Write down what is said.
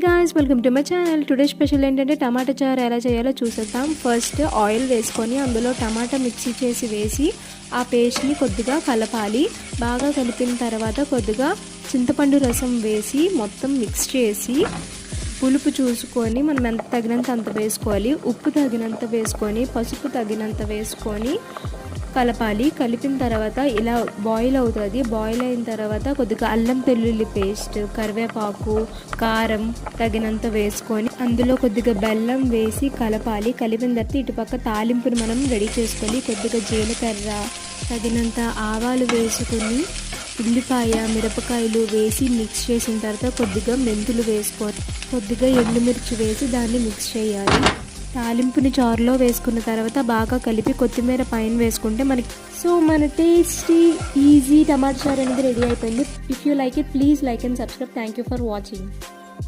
Guys welcome to my channel. Today special ఏంటంటే టమాటా చారు ఎలా చేయాలో చూసేద్దాం. ఫస్ట్ ఆయిల్ వేసుకొని అందులో టమాటా మిక్సీ చేసి వేసి ఆ పేస్ట్ని కొద్దిగా కలపాలి. బాగా కలిపిన తర్వాత కొద్దిగా చింతపండు రసం వేసి మొత్తం మిక్స్ చేసి పులుపు చూసుకొని మనం ఎంత తగినంత అంత వేసుకోవాలి. ఉప్పు తగినంత వేసుకొని పసుపు తగినంత వేసుకొని కలపాలి. కలిపిన తర్వాత ఇలా బాయిల్ అవుతుంది. బాయిల్ అయిన తర్వాత కొద్దిగా అల్లం వెల్లుల్లి పేస్ట్, కరివేపాకు, కారం తగినంత వేసుకొని అందులో కొద్దిగా బెల్లం వేసి కలపాలి. కలిపిన తర్వాత ఇటుపక్క తాలింపుని మనం రెడీ చేసుకోవాలి. కొద్దిగా జీలకర్ర, తగినంత ఆవాలు వేసుకొని ఉల్లిపాయ, మిరపకాయలు వేసి మిక్స్ చేసిన తర్వాత కొద్దిగా మెంతులు వేసుకొని కొద్దిగా ఎండుమిర్చి వేసి దాన్ని మిక్స్ చేయాలి. తాలింపుని చారులో వేసుకున్న తర్వాత బాగా కలిపి కొత్తిమీర పైన వేసుకుంటే మన టేస్టీ ఈజీ టమాటా చారు అనేది రెడీ అయిపోయింది. If you like it please like and subscribe. Thank you for watching.